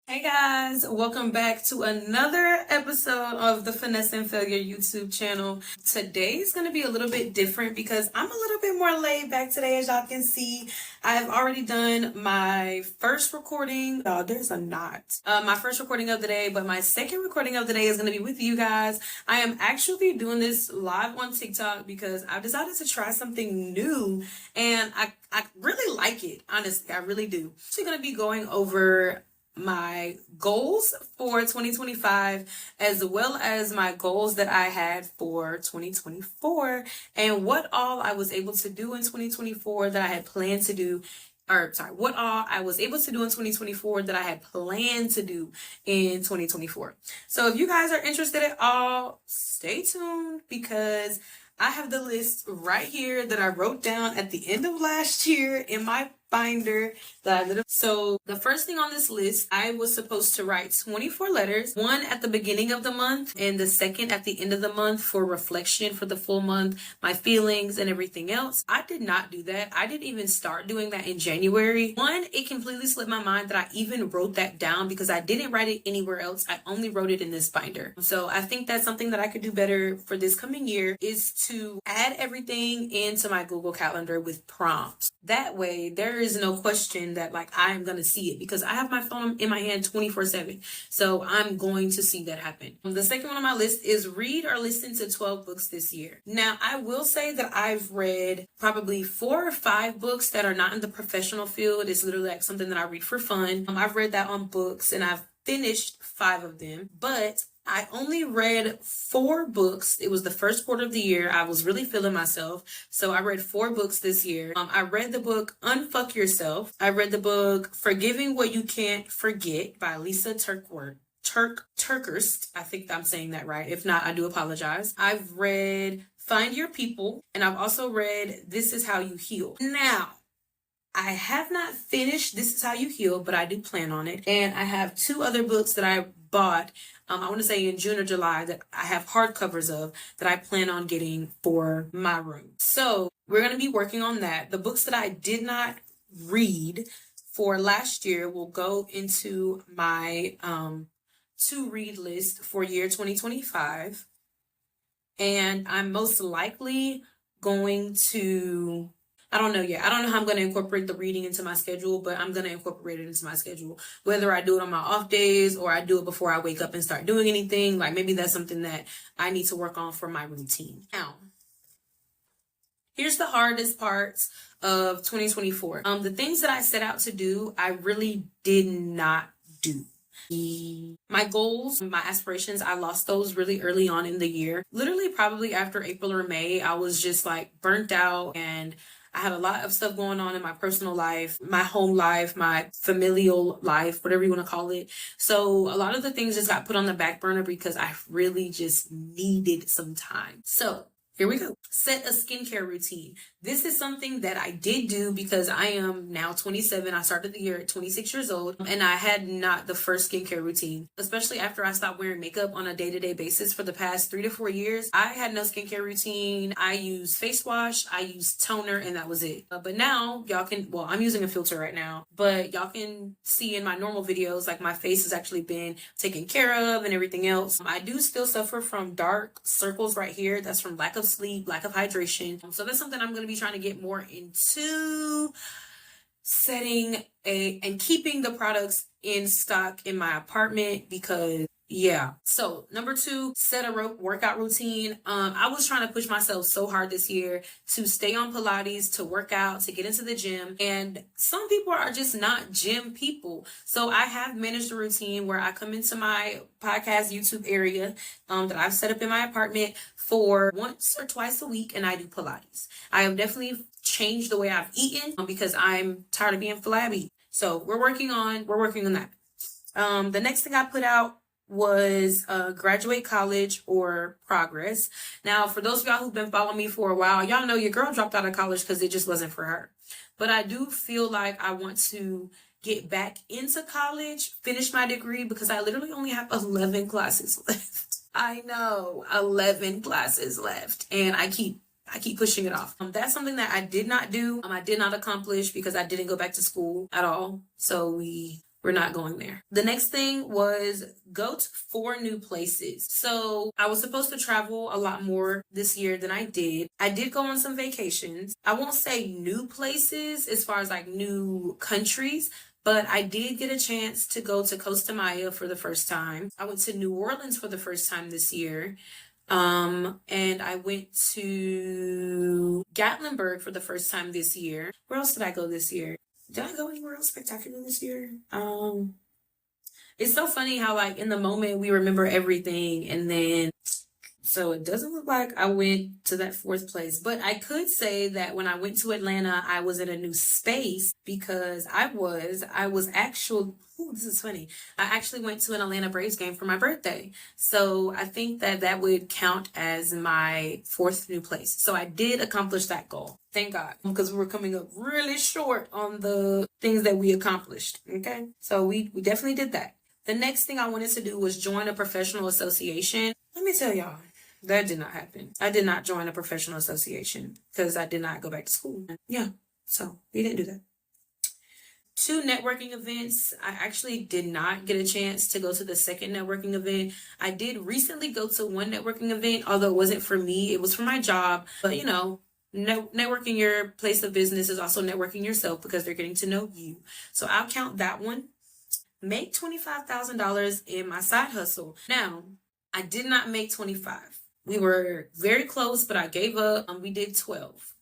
Hey guys, welcome back to another episode of the Finesse and Failure YouTube channel. Today is going to be a little bit different because I'm a little bit more laid back today, as y'all can see. I've already done my first recording. Oh, there's a knot. My first recording of the day, but my second recording of the day is going to be with you guys. I am actually doing this live on TikTok because I've decided to try something new and I really like it. Honestly, I really do. So I'm going to be going over my goals for 2025 as well as my goals that I had for 2024 and what all I was able to do in 2024 that I had planned to do what all I was able to do in 2024 that I had planned to do in 2024. So if you guys are interested at all, stay tuned because I have the list right here that I wrote down at the end of last year in my binder so the first thing on this list, I was supposed to write 24 letters, one at the beginning of the month and the second at the end of the month for reflection for the full month, my feelings and everything else. I did not do that. I didn't even start doing that in January. One, it completely slipped my mind that I even wrote that down because I didn't write it anywhere else. I only wrote it in this binder. So I think that's something that I could do better for this coming year is to add everything into my Google Calendar with prompts. That way there is no question that like I'm going to see it because I have my phone in my hand 24/7. So I'm going to see that happen. The second one on my list is read or listen to 12 books this year. Now, I will say that I've read probably 4 or 5 books that are not in the professional field. It's literally like something that I read for fun. I've read that on books and I've finished 5 of them, but I only read 4 books. It was the first quarter of the year. I was really feeling myself. So I read 4 books this year. I read the book Unfuck Yourself. I read the book Forgiving What You Can't Forget by Lisa Turkhurst. I think I'm saying that right. If not, I do apologize. I've read Find Your People. And I've also read This Is How You Heal. Now, I have not finished This Is How You Heal, but I do plan on it. And I have 2 other books that I bought, I want to say in June or July, that I have hardcovers of that I plan on getting for my room. So we're going to be working on that. The books that I did not read for last year will go into my to read list for year 2025. And I'm most likely going to... I don't know yet. I don't know how I'm going to incorporate the reading into my schedule, but I'm going to incorporate it into my schedule. Whether I do it on my off days or I do it before I wake up and start doing anything, like maybe that's something that I need to work on for my routine. Now, here's the hardest parts of 2024. The things that I set out to do, I really did not do. My goals, my aspirations, I lost those really early on in the year. Literally probably after April or May, I was just like burnt out and I had a lot of stuff going on in my personal life, my home life, my familial life, whatever you want to call it. So a lot of the things just got put on the back burner because I really just needed some time. So here we go. Set a skincare routine. This is something that I did do because I am now 27. I started the year at 26 years old and I had not the first skincare routine, especially after I stopped wearing makeup on a day-to-day basis for the past 3 to 4 years. I had no skincare routine. I used face wash, I used toner, and that was it. But now y'all can, well, I'm using a filter right now, but y'all can see in my normal videos, like my face has actually been taken care of and everything else. I do still suffer from dark circles right here. That's from lack of sleep, lack of hydration. So that's something I'm going to be trying to get more into, setting and keeping the products in stock in my apartment because yeah. So number 2, set a workout routine. I was trying to push myself so hard this year to stay on Pilates, to work out, to get into the gym. And some people are just not gym people. So I have managed a routine where I come into my podcast YouTube area that I've set up in my apartment for once or twice a week and I do Pilates. I have definitely changed the way I've eaten because I'm tired of being flabby. So we're working on that. The next thing I put out was graduate college or progress. Now, for those of y'all who've been following me for a while, y'all know your girl dropped out of college because it just wasn't for her. But I do feel like I want to get back into college, finish my degree because I literally only have 11 classes left. I know, 11 classes left, and I keep pushing it off. That's something that I did not do. I did not accomplish because I didn't go back to school at all. So we we're not going there. The next thing was go to 4 new places. So I was supposed to travel a lot more this year than I did. I did go on some vacations. I won't say new places as far as like new countries, but I did get a chance to go to Costa Maya for the first time. I went to New Orleans for the first time this year. And I went to Gatlinburg for the first time this year. Where else did I go this year? Did I go anywhere else spectacular this year? It's so funny how like in the moment we remember everything, and then so it doesn't look like I went to that 4th place, but I could say that when I went to Atlanta, I was in a new space because I was actually, this is funny. I actually went to an Atlanta Braves game for my birthday. So I think that that would count as my 4th new place. So I did accomplish that goal. Thank God, because we were coming up really short on the things that we accomplished. Okay. So we definitely did that. The next thing I wanted to do was join a professional association. Let me tell y'all. That did not happen. I did not join a professional association because I did not go back to school. Yeah, so we didn't do that. 2 networking events. I actually did not get a chance to go to the second networking event. I did recently go to one networking event, although it wasn't for me. It was for my job. But, you know, networking your place of business is also networking yourself because they're getting to know you. So I'll count that one. Make $25,000 in my side hustle. Now, I did not make 25. We were very close, but I gave up. We did 12,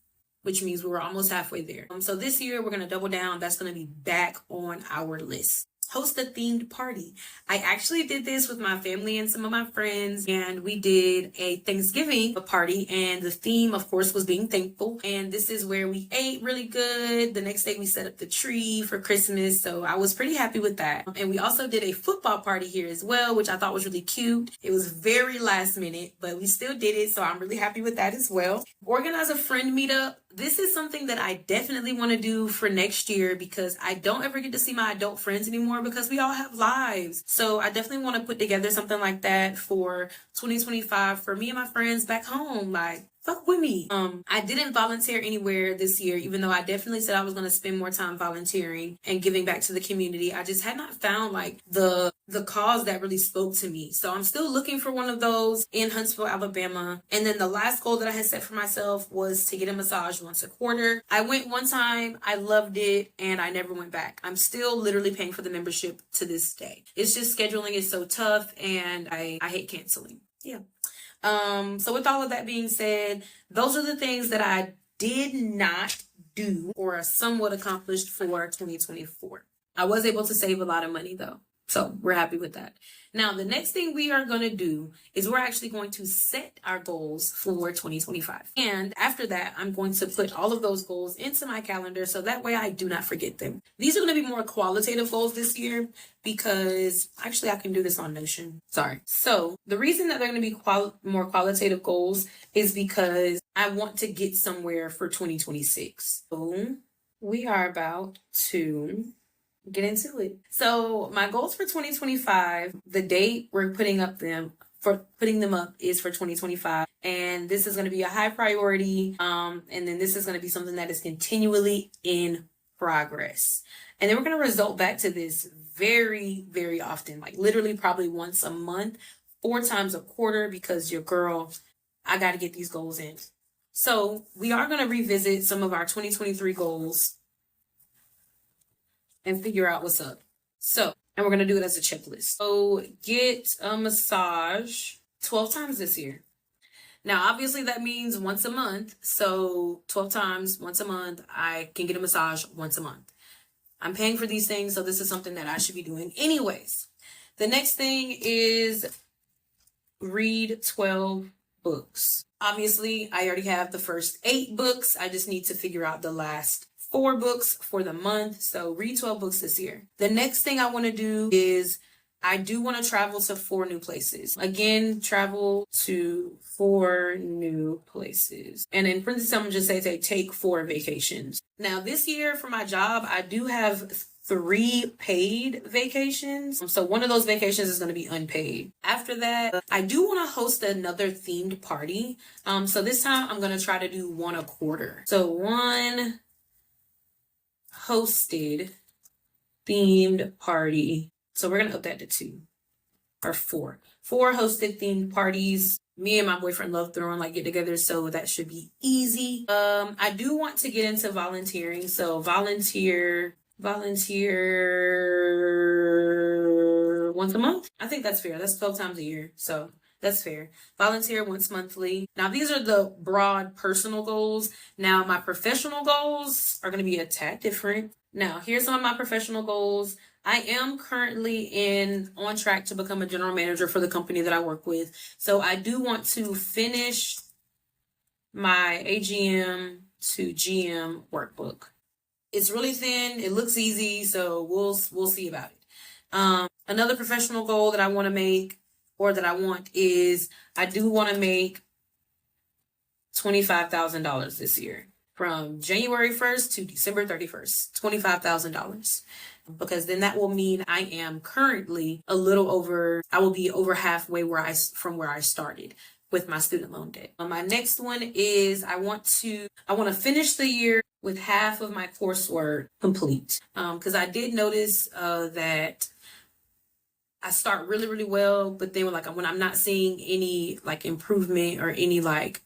which means we were almost halfway there. So this year we're going to double down. That's going to be back on our list. Host a themed party. I actually did this with my family and some of my friends, and we did a Thanksgiving party, and the theme, of course, was being thankful. And this is where we ate really good. The next day we set up the tree for Christmas, so I was pretty happy with that. And we also did a football party here as well, which I thought was really cute. It was very last minute, but we still did it, so I'm really happy with that as well. Organize a friend meetup. This is something that I definitely want to do for next year because I don't ever get to see my adult friends anymore because we all have lives. So I definitely want to put together something like that for 2025 for me and my friends back home. Like, fuck with me. I didn't volunteer anywhere this year, even though I definitely said I was going to spend more time volunteering and giving back to the community. I just had not found like the cause that really spoke to me. So I'm still looking for one of those in Huntsville, Alabama. And then the last goal that I had set for myself was to get a massage once a quarter. I went one time, I loved it, and I never went back. I'm still literally paying for the membership to this day. It's just scheduling is so tough, and I hate canceling. Yeah. So with all of that being said, those are the things that I did not do or somewhat accomplished for 2024. I was able to save a lot of money though. So we're happy with that. Now, the next thing we are going to do is we're actually going to set our goals for 2025. And after that, I'm going to put all of those goals into my calendar so that way I do not forget them. These are going to be more qualitative goals this year because actually I can do this on Notion. Sorry. So the reason that they're going to be more qualitative goals is because I want to get somewhere for 2026. So we are about to get into it. So my goals for 2025, the date we're putting them up is for 2025. And this is going to be a high priority. And then this is going to be something that is continually in progress. And then we're going to result back to this very, very often, like literally probably once a month, 4 times a quarter, because your girl, I got to get these goals in. So we are going to revisit some of our 2023 goals and figure out what's up. So, and we're going to do it as a checklist. So get a massage 12 times this year. Now, obviously that means once a month. So 12 times, once a month, I can get a massage once a month. I'm paying for these things, so this is something that I should be doing anyways. The next thing is read 12 books. Obviously, I already have the first 8 books. I just need to figure out the last 4 books for the month. So read 12 books this year. The next thing I want to do is I do want to travel to 4 new places. Again, travel to 4 new places. And in parentheses, I'm just saying take 4 vacations. Now this year for my job, I do have 3 paid vacations. So one of those vacations is going to be unpaid. After that, I do want to host another themed party. So this time I'm going to try to do 1 a quarter. So 1 hosted themed party. So we're going to up that to 2 or 4. 4 hosted themed parties. Me and my boyfriend love throwing like get togethers, so that should be easy. I do want to get into volunteering. So volunteer once a month. I think that's fair. That's 12 times a year. So that's fair. Volunteer once monthly. Now, these are the broad personal goals. Now, my professional goals are going to be a tad different. Now, here's some of my professional goals. I am currently on track to become a general manager for the company that I work with. So I do want to finish my AGM to GM workbook. It's really thin. It looks easy. So we'll see about it. Another professional goal that I want to make, or that I want, is I do want to make $25,000 this year. From January 1st to December 31st, $25,000. Because then that will mean I am currently I will be over halfway from where I started with my student loan debt. My next one is I want to finish the year with half of my coursework complete. Because I did notice that I start really, really well, but then when I'm not seeing any like improvement or any like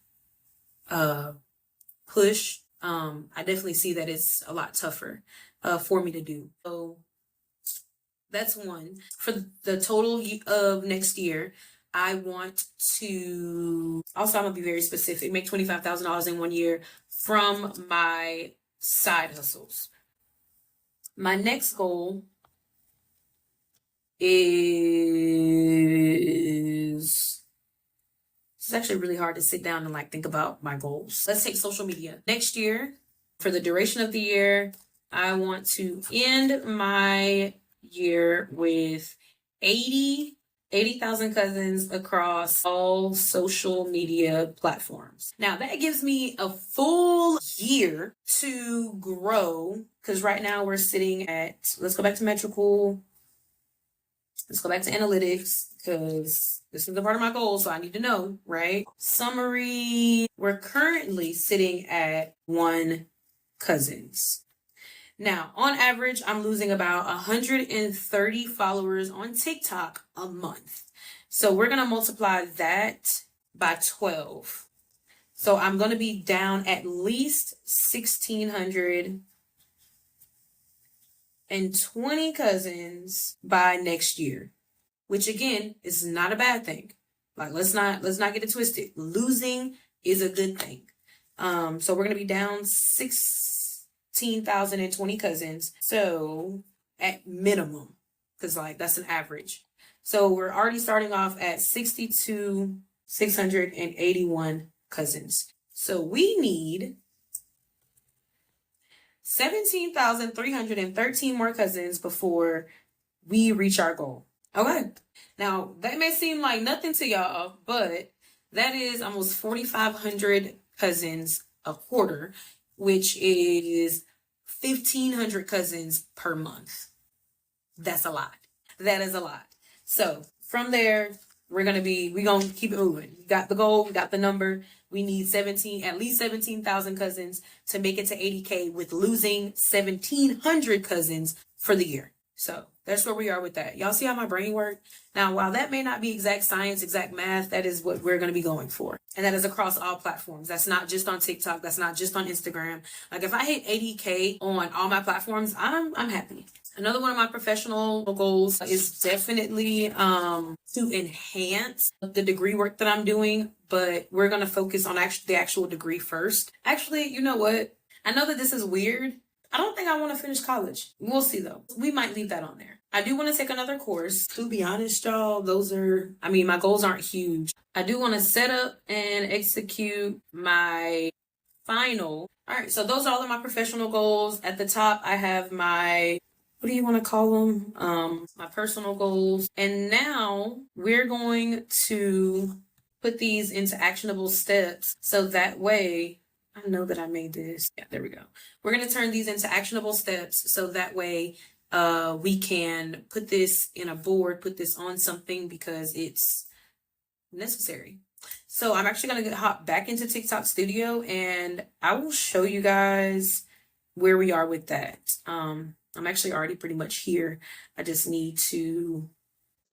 push, I definitely see that it's a lot tougher for me to do. So that's one. For the total of next year, I want to also, I'm gonna be very specific, make $25,000 in 1 year from my side hustles. My next goal is, it's actually really hard to sit down and like think about my goals. Let's take social media. Next year, for the duration of the year, I want to end my year with 80,000 cousins across all social media platforms. Now that gives me a full year to grow, because right now we're sitting at, let's go back to metrical. Let's go back to analytics, because this is the part of my goal, so I need to know, right? Summary, we're currently sitting at 1 cousins. Now, on average, I'm losing about 130 followers on TikTok a month. So we're going to multiply that by 12. So I'm going to be down at least 1,620 cousins by next year, which again is not a bad thing. Like, let's not get it twisted. Losing is a good thing. So we're going to be down 16,020 cousins. So at minimum, because like that's an average. So we're already starting off at 62,681 cousins. So we need 17,313 more cousins before we reach our goal. Okay. Now that may seem like nothing to y'all, but that is almost 4,500 cousins a quarter, which is 1,500 cousins per month. That's a lot. That is a lot. So from there, we're gonna keep it moving. We got the goal, we got the number. We need at least 17,000 cousins to make it to 80K, with losing 1,700 cousins for the year. So that's where we are with that. Y'all see how my brain works? Now, while that may not be exact science, exact math, that is what we're going to be going for. And that is across all platforms. That's not just on TikTok. That's not just on Instagram. Like, if I hit 80K on all my platforms, I'm happy. Another one of my professional goals is definitely to enhance the degree work that I'm doing, but we're going to focus on the actual degree first. Actually, you know what? I know that this is weird. I don't think I want to finish college. We'll see though. We might leave that on there. I do want to take another course. To be honest, y'all, my goals aren't huge. I do want to set up and execute my final. All right, so those are all of my professional goals. At the top, I have my, what do you want to call them? My personal goals. And now we're going to put these into actionable steps, so that way, I know that I made this. Yeah, there we go. We're going to turn these into actionable steps, so that way we can put this in a board, put this on something, because it's necessary. So I'm actually going to hop back into TikTok Studio, and I will show you guys where we are with that. I'm actually already pretty much here. I just need to.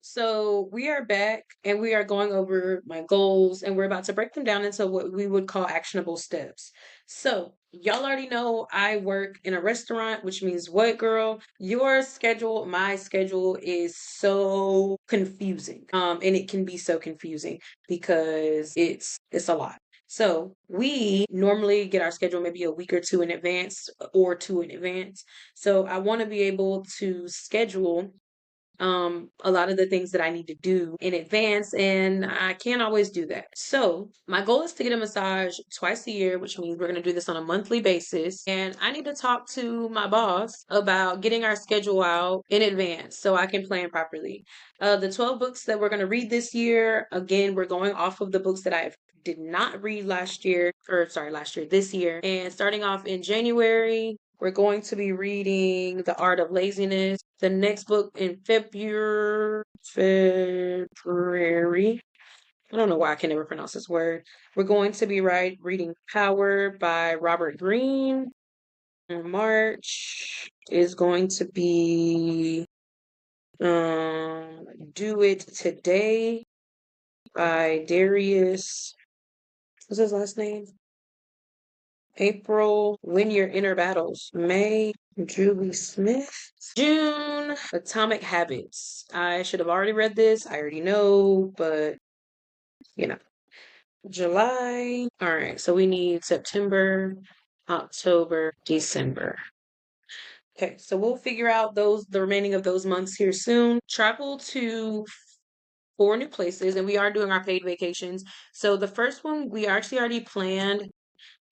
So we are back and we are going over my goals and we're about to break them down into what we would call actionable steps. So y'all already know I work in a restaurant, which means what, girl? Your schedule, my schedule is so confusing. And it can be so confusing because it's a lot. So we normally get our schedule maybe a week or two in advance or two in advance. So I want to be able to schedule a lot of the things that I need to do in advance, and I can't always do that. So, my goal is to get a massage twice a year, which means we're going to do this on a monthly basis. And I need to talk to my boss about getting our schedule out in advance so I can plan properly. The 12 books that we're going to read this year, again, we're going off of the books that I did not read this year. And starting off in January, we're going to be reading The Art of Laziness. The next book in February. I don't know why I can never pronounce this word. We're going to be reading Power by Robert Greene. March is going to be Do It Today by Darius. What's his last name? April, Win Your Inner Battles. May, Julie Smith. June, Atomic Habits. I should have already read this. I already know, but you know. July. All right, so we need September, October, December. Okay, so we'll figure out the remaining of those months here soon. Travel to 4 new places, and we are doing our paid vacations. So the first one we actually already planned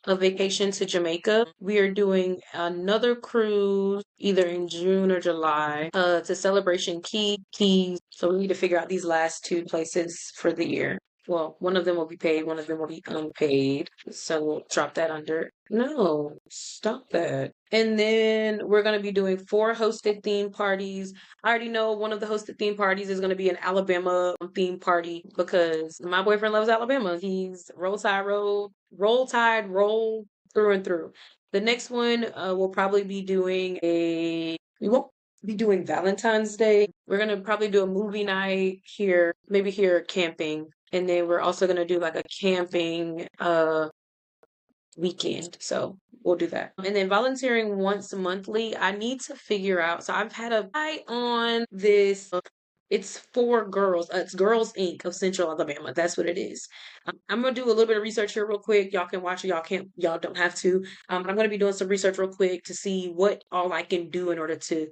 a vacation to Jamaica. We are doing another cruise either in June or July to Celebration Keys. So we need to figure out these last 2 places for the year. Well, one of them will be paid, one of them will be unpaid. So we'll drop that under. No, stop that. And then we're going to be doing 4 hosted theme parties. I already know one of the hosted theme parties is going to be an Alabama theme party because my boyfriend loves Alabama. He's roll tide, roll through and through. The next one, we'll probably be doing we won't be doing Valentine's Day. We're going to probably do a movie night here, maybe here camping. And then we're also going to do like a camping weekend. So we'll do that. And then volunteering once monthly, I need to figure out. So I've had a eye on this. It's for girls. It's Girls Inc. of Central Alabama. That's what it is. I'm gonna do a little bit of research here real quick. Y'all can watch it. Y'all can't. Y'all don't have to. But I'm gonna be doing some research real quick to see what all I can do in order to,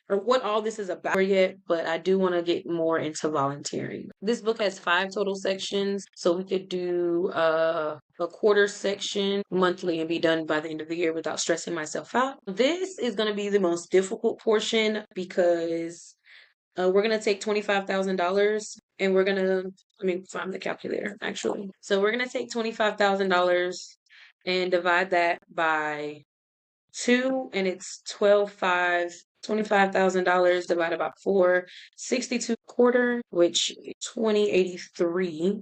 or what all this is about yet. But I do want to get more into volunteering. This book has 5 total sections, so we could do a quarter section monthly and be done by the end of the year without stressing myself out. This is going to be the most difficult portion because we're going to take $25,000 and we're going to, find the calculator actually. So we're going to take $25,000 and divide that by 2, and it's 12.5. $25,000 divided by 4, 62 quarter, which 2083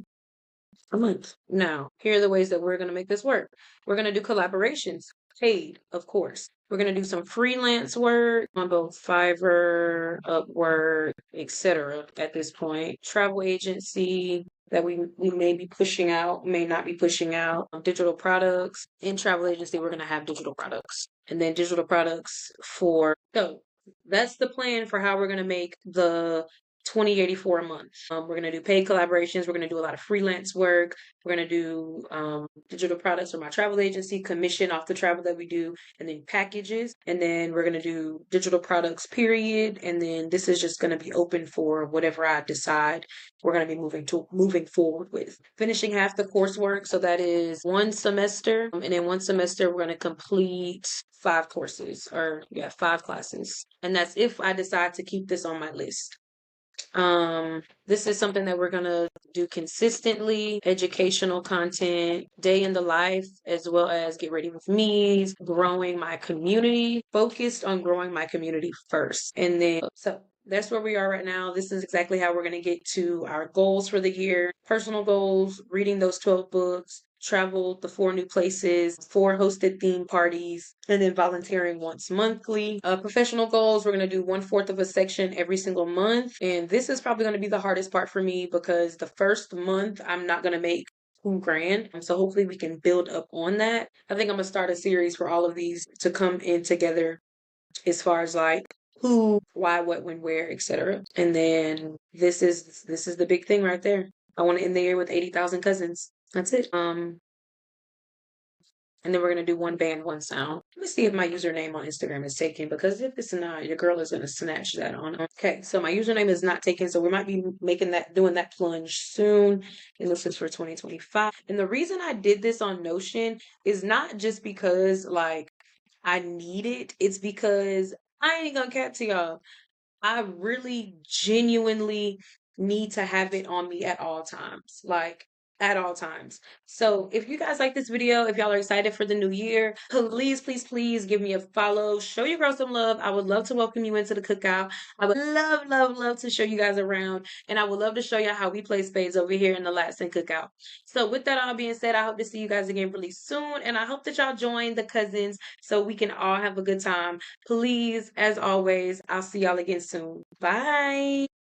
a month. Now, here are the ways that we're going to make this work. We're going to do collaborations, paid, of course. We're going to do some freelance work on both Fiverr, Upwork, etc. at this point. Travel agency that we may be pushing out, may not be pushing out. Digital products. In travel agency, we're going to have digital products. And then digital products so that's the plan for how we're going to make the 2084 a month. We're going to do paid collaborations. We're going to do a lot of freelance work. We're going to do digital products for my travel agency, commission off the travel that we do, and then packages. And then we're going to do digital products, period. And then this is just going to be open for whatever I decide we're going to be moving forward with. Finishing half the coursework. So that is 1 semester. And in 1 semester, we're going to complete 5 courses, or 5 classes. And that's if I decide to keep this on my list. This is something that we're gonna do consistently, educational content, day in the life, as well as get ready with me, growing my community, focused on growing my community first. And then, so that's where we are right now. This is exactly how we're going to get to our goals for the year. Personal goals, reading those 12 books, traveled the 4 new places, 4 hosted theme parties, and then volunteering once monthly. Professional goals, we're going to do 1/4 of a section every single month. And this is probably going to be the hardest part for me because the first month I'm not going to make 2 grand. So hopefully we can build up on that. I think I'm going to start a series for all of these to come in together as far as like who, why, what, when, where, etc. And then this is the big thing right there. I want to end the year with 80,000 cousins. That's it. And then we're gonna do 1 band, 1 sound. Let me see if my username on Instagram is taken because if it's not, your girl is gonna snatch that on. Okay, so my username is not taken, so we might be doing that plunge soon. And this is for 2025. And the reason I did this on Notion is not just because like I need it, it's because I ain't gonna cap to y'all. I really genuinely need to have it on me at all times. Like at all times. So if you guys like this video, if y'all are excited for the new year, please, please, please give me a follow. Show your girl some love. I would love to welcome you into the cookout. I would love, love, love to show you guys around. And I would love to show you how we play spades over here in the Latin cookout. So with that all being said, I hope to see you guys again really soon. And I hope that y'all join the cousins so we can all have a good time. Please, as always, I'll see y'all again soon. Bye.